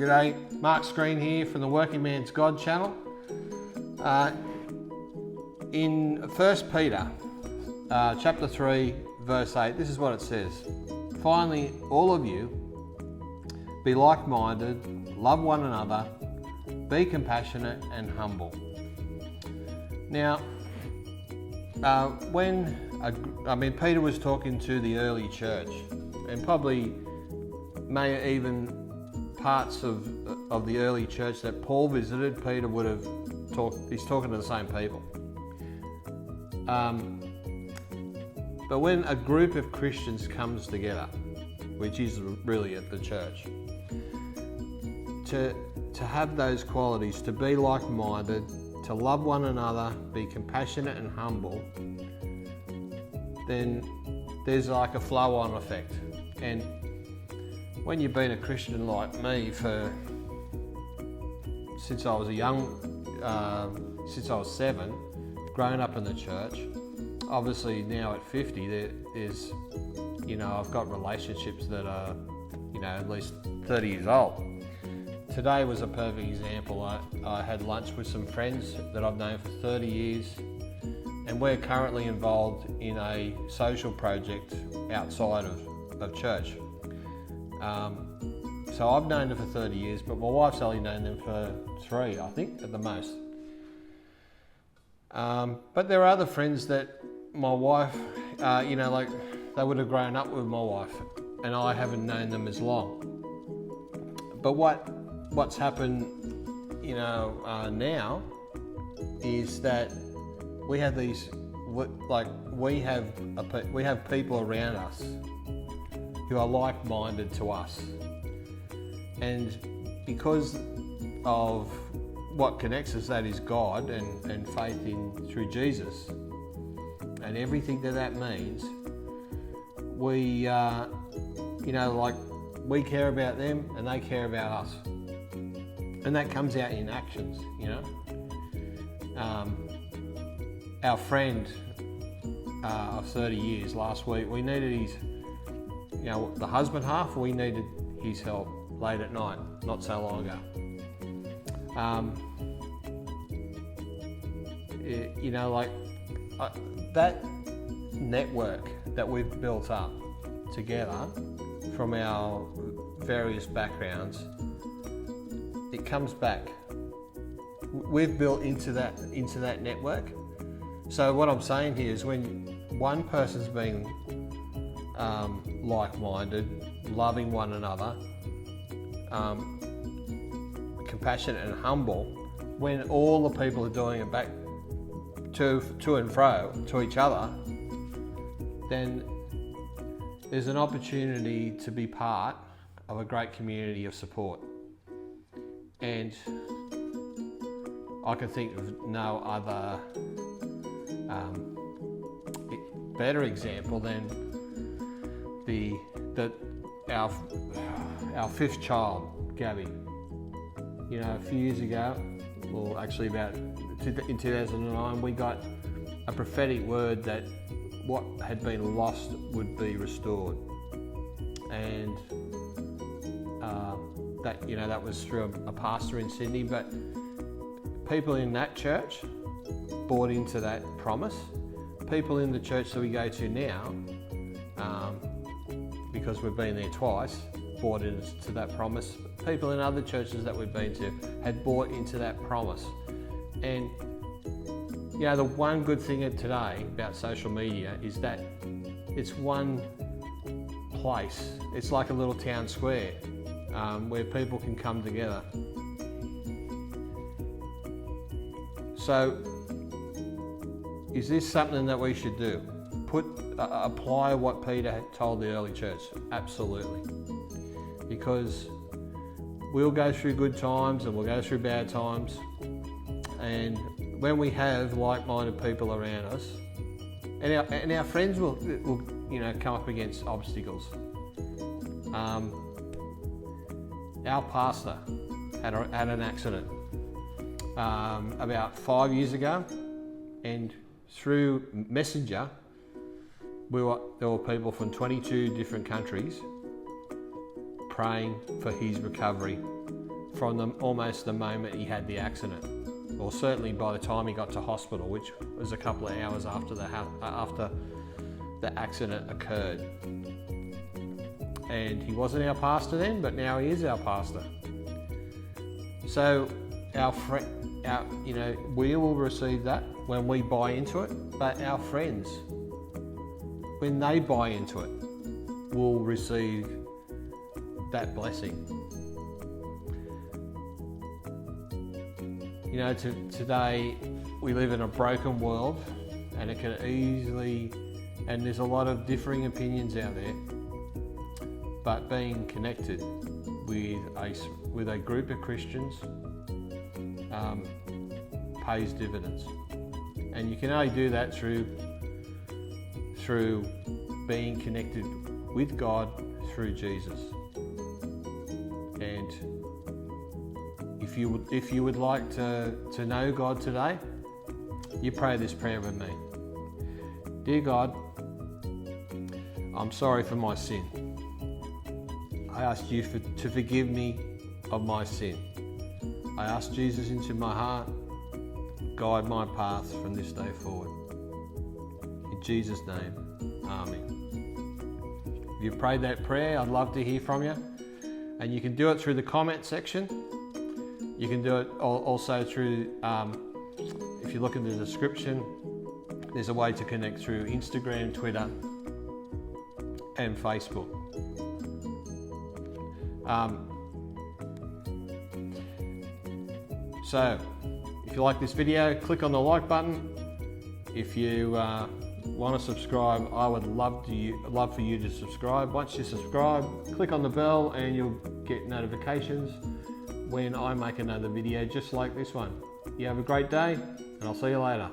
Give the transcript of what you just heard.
G'day, Mark Screen here from the Working Man's God channel. In 1 Peter chapter 3 verse 8, this is what it says. Finally, all of you, be like-minded, love one another, be compassionate and humble. Now, Peter was talking to the early church, and probably may even parts of the early church that Paul visited, Peter would have he's talking to the same people. But when a group of Christians comes together, which is really at the church, to have those qualities, to be like-minded, to love one another, be compassionate and humble, then there's like a flow-on effect. And when you've been a Christian like me since I was since I was 7, growing up in the church, obviously now at 50, there's, I've got relationships that are, at least 30 years old. Today was a perfect example. I had lunch with some friends that I've known for 30 years, and we're currently involved in a social project outside of church. So I've known them for 30 years, but my wife's only known them for 3, I think, at the most. But there are other friends that my wife, they would have grown up with my wife, and I haven't known them as long. But what's happened, now is that we have we have people around us who are like-minded to us, and because of what connects us, that is God and faith through Jesus, and everything that means, we we care about them and they care about us, and that comes out in actions. Our friend of 30 years last week, we needed his, the husband half, we needed his help late at night, not so long ago. That network that we've built up together from our various backgrounds, it comes back. We've built into that network. So what I'm saying here is, when one person's being like-minded, loving one another, compassionate and humble, when all the people are doing it back to and fro to each other, then there's an opportunity to be part of a great community of support. And I can think of no other better example than our 5th child, Gabby. A few years ago, or actually in 2009, we got a prophetic word that what had been lost would be restored, and that was through a pastor in Sydney. But people in that church bought into that promise. People in the church that we go to now, because we've been there twice, bought into that promise. People in other churches that we've been to had bought into that promise. And the one good thing today about social media is that it's one place. It's like a little town square where people can come together. So, is this something that we should do? Apply what Peter had told the early church? Absolutely. Because we'll go through good times and we'll go through bad times, and when we have like-minded people around us, and our friends will come up against obstacles. Our pastor had an accident about 5 years ago, and through Messenger, there were people from 22 different countries praying for his recovery from almost the moment he had the accident, or certainly by the time he got to hospital, which was a couple of hours after the accident occurred. And he wasn't our pastor then, but now he is our pastor. So we will receive that when we buy into it, but our friends, when they buy into it, will receive that blessing. You know, today we live in a broken world, and it can easily, and there's a lot of differing opinions out there, but being connected with a group of Christians pays dividends. And you can only do that through being connected with God through Jesus. And if you would like to know God today, you pray this prayer with me. Dear God, I'm sorry for my sin. I ask you to forgive me of my sin. I ask Jesus into my heart, guide my path from this day forward. In Jesus' name, amen. If you prayed that prayer, I'd love to hear from you. And you can do it through the comment section. You can do it also through, if you look in the description, there's a way to connect through Instagram, Twitter, and Facebook. So, if you like this video, click on the like button. If you want to subscribe, I would love for you to subscribe. Once you subscribe, click on the bell and you'll get notifications when I make another video just like this one. You have a great day, and I'll see you later.